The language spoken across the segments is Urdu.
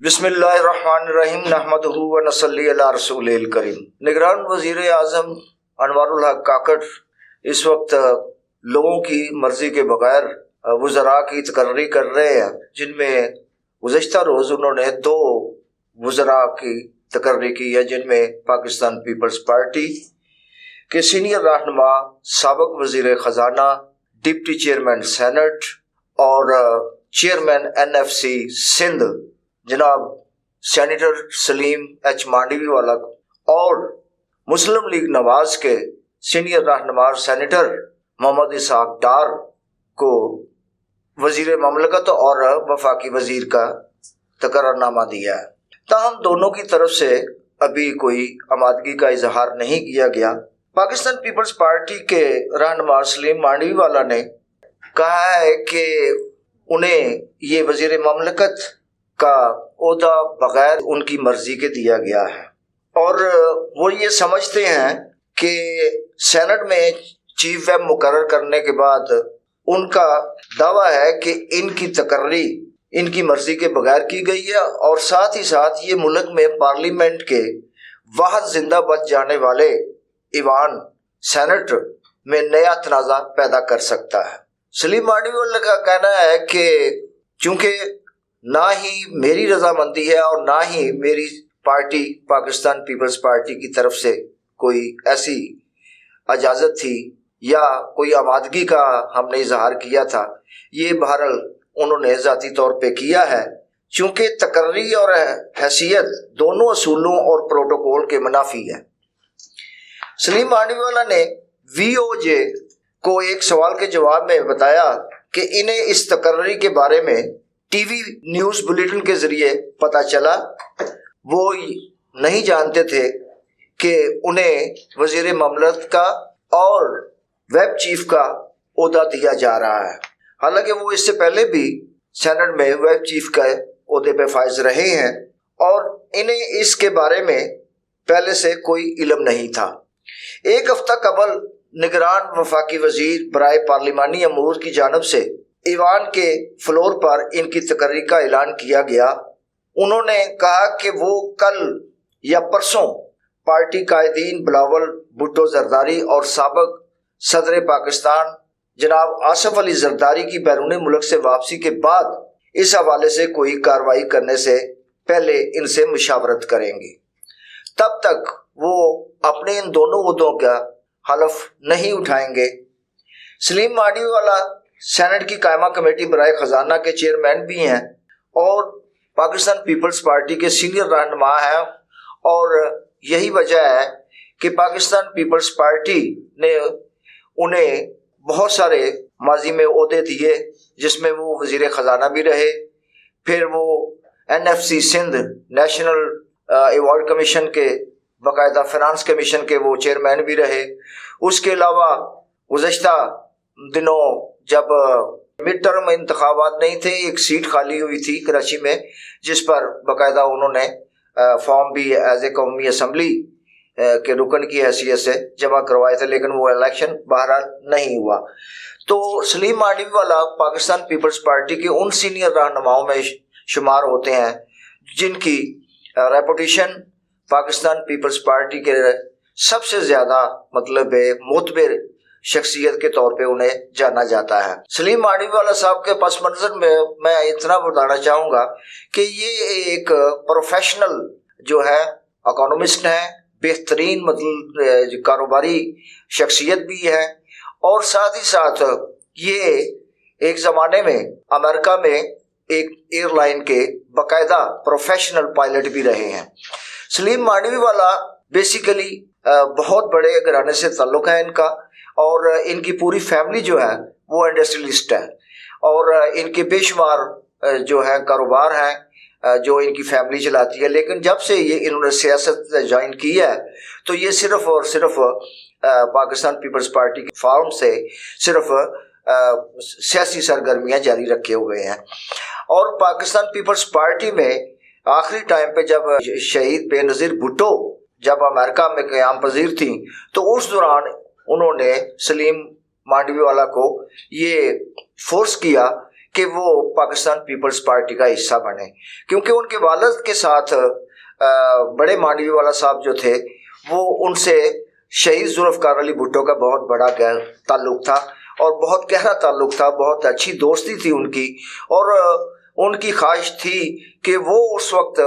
بسم اللہ الرحمن الرحیم نحمدہ و نصلی علی رسول الکریم۔ نگران وزیر اعظم انوار الحق کاکڑ اس وقت لوگوں کی مرضی کے بغیر وزراء کی تقرری کر رہے ہیں، جن میں گزشتہ روز انہوں نے 2 وزراء کی تقرری کی ہے، جن میں پاکستان پیپلز پارٹی کے سینئر رہنما سابق وزیر خزانہ، ڈپٹی چیئرمین سینٹ اور چیئرمین NFC سندھ جناب سینیٹر سلیم ایچ مانڈوی والا اور مسلم لیگ نواز کے سینئر رہنما سینیٹر محمد اسحاق ڈار کو وزیر مملکت اور وفاقی وزیر کا تقررنامہ دیا ہے۔ تاہم دونوں کی طرف سے ابھی کوئی آمادگی کا اظہار نہیں کیا گیا۔ پاکستان پیپلز پارٹی کے رہنما سلیم مانڈوی والا نے کہا ہے کہ انہیں یہ وزیر مملکت کا عہدہ بغیر ان کی مرضی کے دیا گیا ہے، اور وہ یہ سمجھتے ہیں کہ سینٹ میں چیف ویب مقرر کرنے کے بعد ان کا دعویٰ ہے کہ ان کی تقرری ان کی مرضی کے بغیر کی گئی ہے، اور ساتھ ہی ساتھ یہ ملک میں پارلیمنٹ کے واحد زندہ بچ جانے والے ایوان سینٹ میں نیا تنازع پیدا کر سکتا ہے۔ سلیم مانڈوی والے کا کہنا ہے کہ چونکہ نہ ہی میری رضامندی ہے اور نہ ہی میری پارٹی پاکستان پیپلز پارٹی کی طرف سے کوئی ایسی اجازت تھی یا کوئی آمادگی کا ہم نے اظہار کیا تھا، یہ بہرحال انہوں نے ذاتی طور پہ کیا ہے، چونکہ تقرری اور حیثیت دونوں اصولوں اور پروٹوکول کے منافی ہے۔ سلیم مانڈوی والا نے VOJ کو ایک سوال کے جواب میں بتایا کہ انہیں اس تقرری کے بارے میں ٹی وی نیوز بلیٹن کے ذریعے پتہ چلا، وہ نہیں جانتے تھے کہ انہیں وزیر مملکت کا اور ویب چیف کا عہدہ دیا جا رہا ہے، حالانکہ وہ اس سے پہلے بھی سینٹ میں ویب چیف کا عہدے پہ فائز رہے ہیں اور انہیں اس کے بارے میں پہلے سے کوئی علم نہیں تھا۔ ایک ہفتہ قبل نگران وفاقی وزیر برائے پارلیمانی امور کی جانب سے ایوان کے فلور پر ان کی تقرری کا اعلان کیا گیا۔ انہوں نے کہا کہ وہ کل یا پرسوں پارٹی قائدین بلاول بھٹو زرداری اور سابق صدر پاکستان جناب آصف علی زرداری کی بیرون ملک سے واپسی کے بعد اس حوالے سے کوئی کارروائی کرنے سے پہلے ان سے مشاورت کریں گے۔ تب تک وہ اپنے ان دونوں عہدوں کا حلف نہیں اٹھائیں گے۔ سلیم مانڈوی والا سینٹ کی قائمہ کمیٹی برائے خزانہ کے چیئرمین بھی ہیں اور پاکستان پیپلز پارٹی کے سینئر رہنما ہیں، اور یہی وجہ ہے کہ پاکستان پیپلز پارٹی نے انہیں بہت سارے ماضی میں عہدے دیے، جس میں وہ وزیر خزانہ بھی رہے، پھر وہ NFC Sindh national award commission کے باقاعدہ فنانس کمیشن کے وہ چیئرمین بھی رہے۔ اس کے علاوہ گزشتہ دنوں جب مڈ ٹرم انتخابات نہیں تھے، ایک سیٹ خالی ہوئی تھی کراچی میں، جس پر باقاعدہ انہوں نے فارم بھی ایز اے قومی اسمبلی کے رکن کی حیثیت سے جمع کروائے تھے، لیکن وہ الیکشن بہرحال نہیں ہوا۔ تو سلیم مانڈوی والا پاکستان پیپلز پارٹی کے ان سینئر رہنماؤں میں شمار ہوتے ہیں جن کی ریپوٹیشن پاکستان پیپلز پارٹی کے سب سے زیادہ معتبر شخصیت کے طور پہ انہیں جانا جاتا ہے۔ سلیم مانڈوی والا صاحب کے پس منظر میں اتنا بتانا چاہوں گا کہ یہ ایک پروفیشنل جو ہے اکانومسٹ ہیں، بہترین کاروباری شخصیت بھی ہے، اور ساتھ ہی ساتھ یہ ایک زمانے میں امریکہ میں ایک ایئر لائن کے باقاعدہ پروفیشنل پائلٹ بھی رہے ہیں۔ سلیم مانڈوی والا بیسیکلی بہت بڑے گھرانے سے تعلق ہے ان کا، اور ان کی پوری فیملی جو ہے وہ انڈسٹریلسٹ ہے، اور ان کے بے شمار جو ہے کاروبار ہیں جو ان کی فیملی چلاتی ہے، لیکن جب سے یہ انہوں نے سیاست جوائن کی ہے تو یہ صرف اور صرف پاکستان پیپلز پارٹی کے فارم سے صرف سیاسی سرگرمیاں جاری رکھے ہوئے ہیں۔ اور پاکستان پیپلز پارٹی میں آخری ٹائم پہ جب شہید بے نظیر بھٹو جب امریکہ میں قیام پذیر تھیں تو اس دوران انہوں نے سلیم مانڈوی والا کو یہ فورس کیا کہ وہ پاکستان پیپلز پارٹی کا حصہ بنے، کیونکہ ان کے والد کے ساتھ بڑے مانڈوی والا صاحب جو تھے وہ ان سے شہید ذوالفقار علی بھٹو کا بہت بڑا تعلق تھا اور بہت گہرا تعلق تھا، بہت اچھی دوستی تھی ان کی، اور ان کی خواہش تھی کہ وہ اس وقت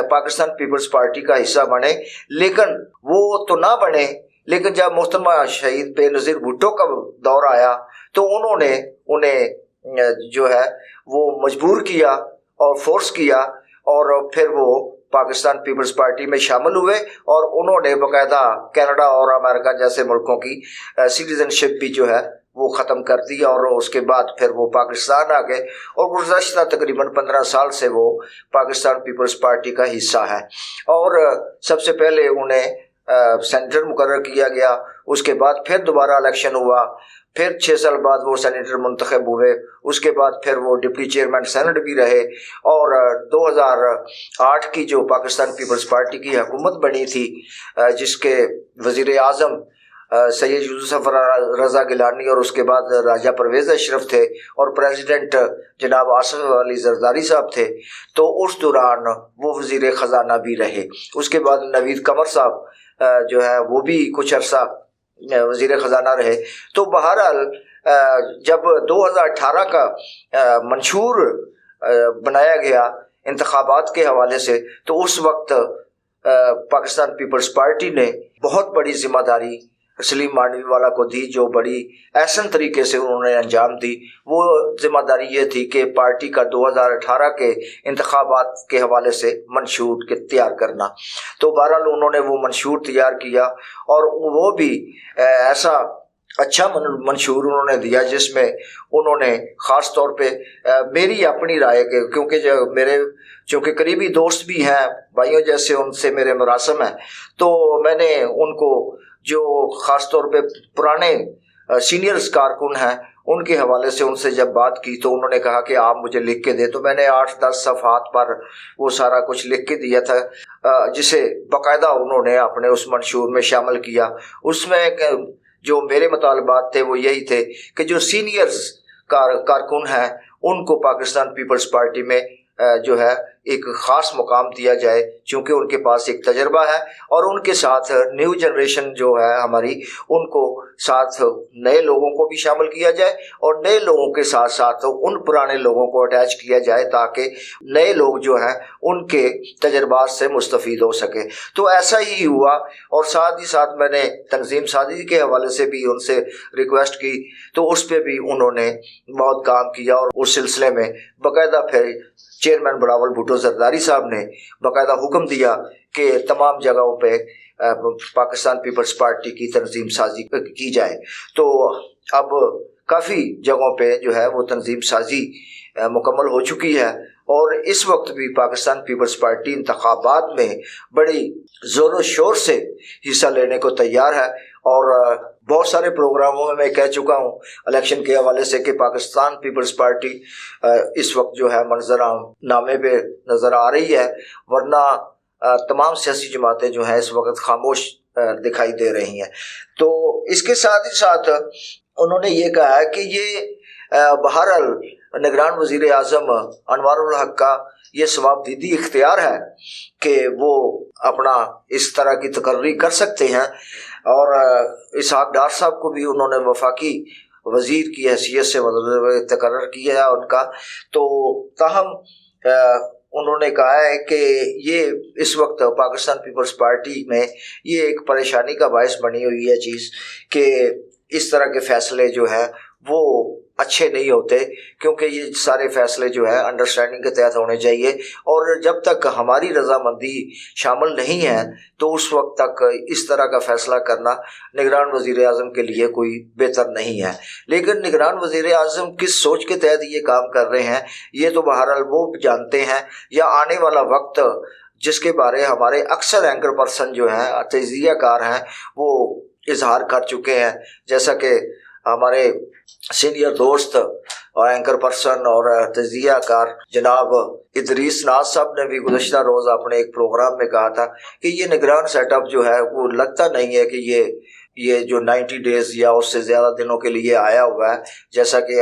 پاکستان پیپلز پارٹی کا حصہ بنے، لیکن وہ تو نہ بنے، لیکن جب محترمہ شہید بے نظیر بھٹو کا دور آیا تو انہوں نے انہیں جو ہے وہ مجبور کیا اور فورس کیا، اور پھر وہ پاکستان پیپلز پارٹی میں شامل ہوئے، اور انہوں نے باقاعدہ کینیڈا اور امریکہ جیسے ملکوں کی سٹیزن شپ بھی جو ہے وہ ختم کر دی، اور اس کے بعد پھر وہ پاکستان آ گئے، اور گزشتہ تقریباً 15 سال سے وہ پاکستان پیپلز پارٹی کا حصہ ہے۔ اور سب سے پہلے انہیں سینیٹر مقرر کیا گیا، اس کے بعد پھر دوبارہ الیکشن ہوا، پھر 6 سال بعد وہ سینیٹر منتخب ہوئے، اس کے بعد پھر وہ ڈپٹی چیئرمین سینٹ بھی رہے، اور 2008 کی جو پاکستان پیپلز پارٹی کی حکومت بنی تھی جس کے وزیر اعظم سید یوسف رضا گیلانی اور اس کے بعد راجہ پرویز اشرف تھے، اور پریزیڈنٹ جناب آصف علی زرداری صاحب تھے، تو اس دوران وہ وزیر خزانہ بھی رہے۔ اس کے بعد نوید قمر صاحب جو ہے وہ بھی کچھ عرصہ وزیر خزانہ رہے۔ تو بہرحال جب 2018 کا منشور بنایا گیا انتخابات کے حوالے سے، تو اس وقت پاکستان پیپلز پارٹی نے بہت بڑی ذمہ داری سلیم مانڈوی والا کو دی، جو بڑی احسن طریقے سے انہوں نے انجام دی۔ وہ ذمہ داری یہ تھی کہ پارٹی کا 2018 کے انتخابات کے حوالے سے منشور تیار کرنا۔ تو بہرحال انہوں نے وہ منشور تیار کیا، اور وہ بھی ایسا اچھا منشور انہوں نے دیا جس میں انہوں نے خاص طور پہ میری اپنی رائے کے، کیونکہ جو میرے چونکہ قریبی دوست بھی ہیں، بھائیوں جیسے ان سے میرے مراسم ہیں، تو میں نے ان کو جو خاص طور پہ پرانے سینئرز کارکن ہیں ان کے حوالے سے ان سے جب بات کی تو انہوں نے کہا کہ آپ مجھے لکھ کے دیں، تو میں نے 8-10 صفحات پر وہ سارا کچھ لکھ کے دیا تھا، جسے باقاعدہ انہوں نے اپنے اس منشور میں شامل کیا۔ اس میں جو میرے مطالبات تھے وہ یہی تھے کہ جو سینئرز کارکن ہیں ان کو پاکستان پیپلز پارٹی میں جو ہے ایک خاص مقام دیا جائے، چونکہ ان کے پاس ایک تجربہ ہے، اور ان کے ساتھ نیو جنریشن جو ہے ہماری، ان کو ساتھ نئے لوگوں کو بھی شامل کیا جائے، اور نئے لوگوں کے ساتھ ساتھ ان پرانے لوگوں کو اٹیچ کیا جائے تاکہ نئے لوگ جو ہیں ان کے تجربات سے مستفید ہو سکے۔ تو ایسا ہی ہوا، اور ساتھ ہی ساتھ میں نے تنظیم سازی کے حوالے سے بھی ان سے ریکویسٹ کی، تو اس پہ بھی انہوں نے بہت کام کیا، اور اس سلسلے میں باقاعدہ پھر چیئرمین بلاول بھٹو زرداری صاحب نے باقاعدہ حکم دیا کہ تمام جگہوں پہ پاکستان پیپلز پارٹی کی تنظیم سازی کی جائے۔ تو اب کافی جگہوں پہ جو ہے وہ تنظیم سازی مکمل ہو چکی ہے، اور اس وقت بھی پاکستان پیپلز پارٹی انتخابات میں بڑی زور و شور سے حصہ لینے کو تیار ہے، اور بہت سارے پروگراموں میں کہہ چکا ہوں الیکشن کے حوالے سے کہ پاکستان پیپلز پارٹی اس وقت جو ہے منظر نامے پہ نظر آ رہی ہے، ورنہ تمام سیاسی جماعتیں جو ہیں اس وقت خاموش دکھائی دے رہی ہیں۔ تو اس کے ساتھ ہی ساتھ انہوں نے یہ کہا ہے کہ یہ بہرحال نگران وزیر اعظم انوار الحق کا یہ ثوابدیدی اختیار ہے کہ وہ اپنا اس طرح کی تقرری کر سکتے ہیں، اور اسحاق ڈار صاحب کو بھی انہوں نے وفاقی وزیر کی حیثیت سے تقرر کیا ہے ان کا۔ تو تاہم انہوں نے کہا ہے کہ یہ اس وقت پاکستان پیپلز پارٹی میں یہ ایک پریشانی کا باعث بنی ہوئی ہے چیز کہ اس طرح کے فیصلے جو ہیں وہ اچھے نہیں ہوتے، کیونکہ یہ سارے فیصلے جو ہے انڈرسٹینڈنگ کے تحت ہونے چاہیے، اور جب تک ہماری رضامندی شامل نہیں ہے تو اس وقت تک اس طرح کا فیصلہ کرنا نگران وزیر اعظم کے لیے کوئی بہتر نہیں ہے۔ لیکن نگران وزیر اعظم کس سوچ کے تحت یہ کام کر رہے ہیں یہ تو بہرحال وہ جانتے ہیں، یا آنے والا وقت جس کے بارے ہمارے اکثر اینکر پرسن جو ہیں تجزیہ کار ہیں وہ اظہار کر چکے ہیں، جیسا کہ ہمارے سینئر دوست اور اینکر پرسن اور تجزیہ کار جناب ادریس ناز صاحب نے بھی گزشتہ روز اپنے ایک پروگرام میں کہا تھا کہ یہ نگران سیٹ اپ جو ہے وہ لگتا نہیں ہے کہ یہ جو 90 ڈیز یا اس سے زیادہ دنوں کے لیے آیا ہوا ہے، جیسا کہ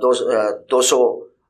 200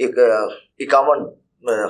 51